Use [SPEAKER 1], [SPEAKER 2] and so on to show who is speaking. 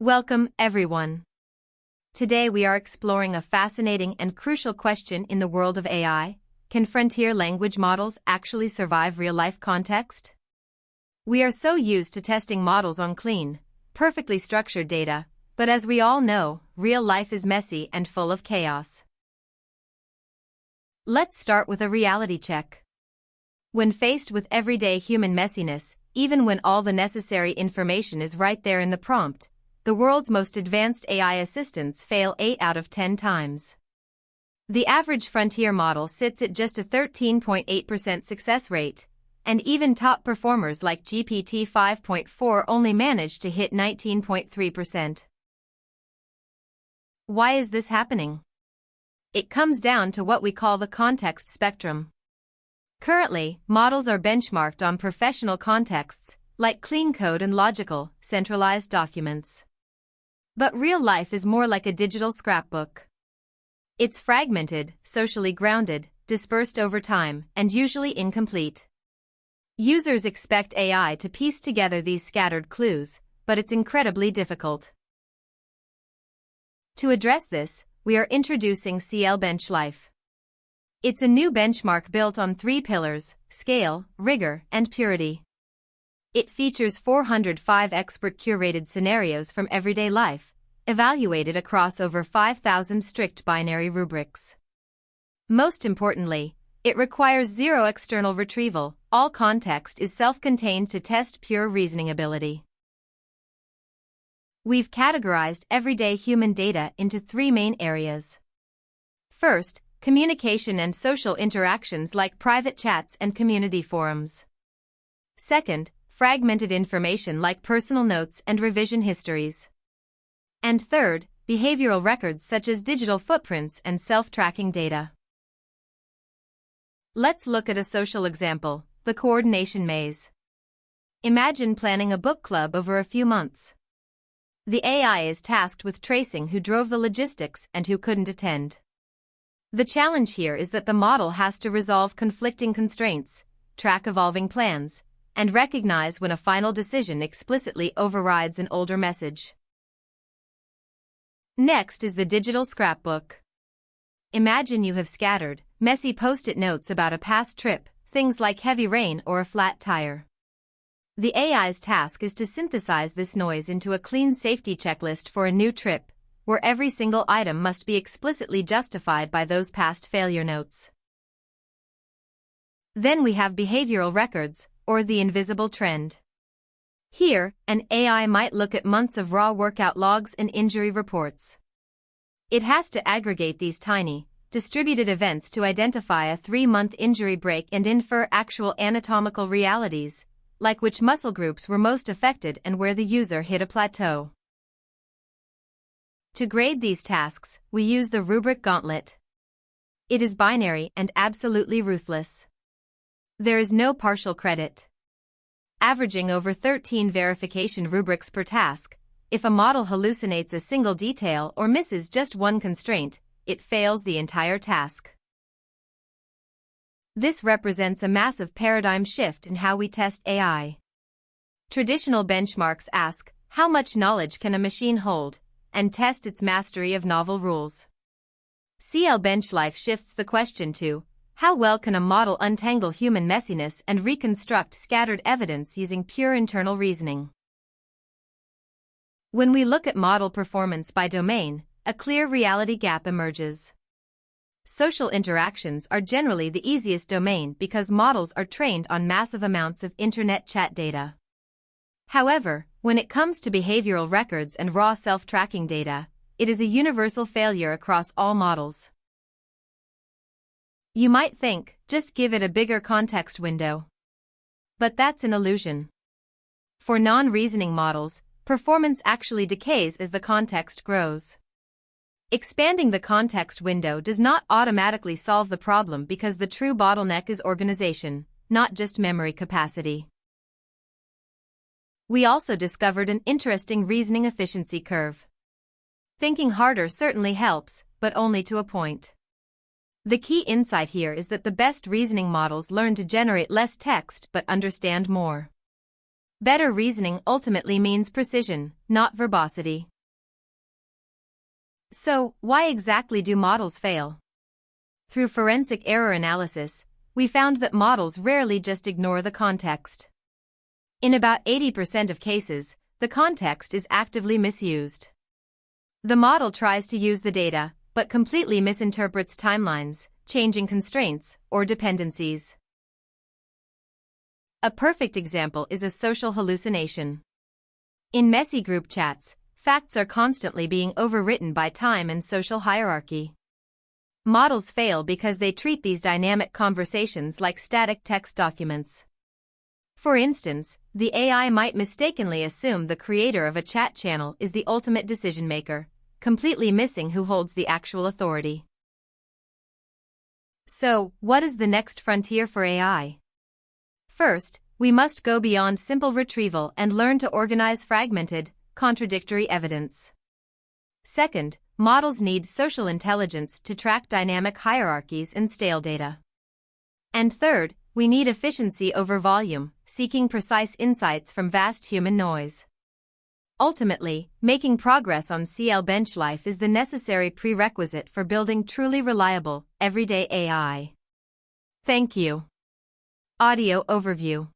[SPEAKER 1] Welcome, everyone. Today we are exploring a fascinating and crucial question in the world of AI. Can frontier language models actually survive real-life context? We are so used to testing models on clean, perfectly structured data, but as we all know, real life is messy and full of chaos. Let's start with a reality check. When faced with everyday human messiness, even when all the necessary information is right there in the prompt, the world's most advanced AI assistants fail 8 out of 10 times. The average frontier model sits at just a 13.8% success rate, and even top performers like GPT 5.4 only manage to hit 19.3%. Why is this happening? It comes down to what we call the context spectrum. Currently, models are benchmarked on professional contexts, like clean code and logical, centralized documents. But real life is more like a digital scrapbook. It's fragmented, socially grounded, dispersed over time, and usually incomplete. Users expect AI to piece together these scattered clues, but it's incredibly difficult. To address this, we are introducing CL BenchLife. It's a new benchmark built on 3 pillars: scale, rigor, and purity. It features 405 expert-curated scenarios from everyday life, evaluated across over 5,000 strict binary rubrics. Most importantly, it requires zero external retrieval. All context is self-contained to test pure reasoning ability. We've categorized everyday human data into 3 main areas. First, communication and social interactions like private chats and community forums. Second, fragmented information like personal notes and revision histories. And third, behavioral records such as digital footprints and self-tracking data. Let's look at a social example, the coordination maze. Imagine planning a book club over a few months. The AI is tasked with tracing who drove the logistics and who couldn't attend. The challenge here is that the model has to resolve conflicting constraints, track evolving plans, and recognize when a final decision explicitly overrides an older message. Next is the digital scrapbook. Imagine you have scattered, messy post-it notes about a past trip, things like heavy rain or a flat tire. The AI's task is to synthesize this noise into a clean safety checklist for a new trip, where every single item must be explicitly justified by those past failure notes. Then we have behavioral records, or the invisible trend. Here, an AI might look at months of raw workout logs and injury reports. It has to aggregate these tiny, distributed events to identify a 3-month injury break and infer actual anatomical realities, like which muscle groups were most affected and where the user hit a plateau. To grade these tasks, we use the rubric gauntlet. It is binary and absolutely ruthless. There is no partial credit. Averaging over 13 verification rubrics per task, if a model hallucinates a single detail or misses just one constraint, it fails the entire task. This represents a massive paradigm shift in how we test AI. Traditional benchmarks ask, how much knowledge can a machine hold, and test its mastery of novel rules. CL BenchLife shifts the question to, how well can a model untangle human messiness and reconstruct scattered evidence using pure internal reasoning? When we look at model performance by domain, a clear reality gap emerges. Social interactions are generally the easiest domain because models are trained on massive amounts of internet chat data. However, when it comes to behavioral records and raw self-tracking data, it is a universal failure across all models. You might think, just give it a bigger context window. But that's an illusion. For non-reasoning models, performance actually decays as the context grows. Expanding the context window does not automatically solve the problem because the true bottleneck is organization, not just memory capacity. We also discovered an interesting reasoning efficiency curve. Thinking harder certainly helps, but only to a point. The key insight here is that the best reasoning models learn to generate less text but understand more. Better reasoning ultimately means precision, not verbosity. So, why exactly do models fail? Through forensic error analysis, we found that models rarely just ignore the context. In about 80% of cases, the context is actively misused. The model tries to use the data, but completely misinterprets timelines, changing constraints, or dependencies. A perfect example is a social hallucination. In messy group chats, facts are constantly being overwritten by time and social hierarchy. Models fail because they treat these dynamic conversations like static text documents. For instance, the AI might mistakenly assume the creator of a chat channel is the ultimate decision maker, completely missing who holds the actual authority. So, what is the next frontier for AI? First, we must go beyond simple retrieval and learn to organize fragmented, contradictory evidence. Second, models need social intelligence to track dynamic hierarchies and stale data. And third, we need efficiency over volume, seeking precise insights from vast human noise. Ultimately, making progress on CL bench life is the necessary prerequisite for building truly reliable, everyday AI. Thank you. Audio overview.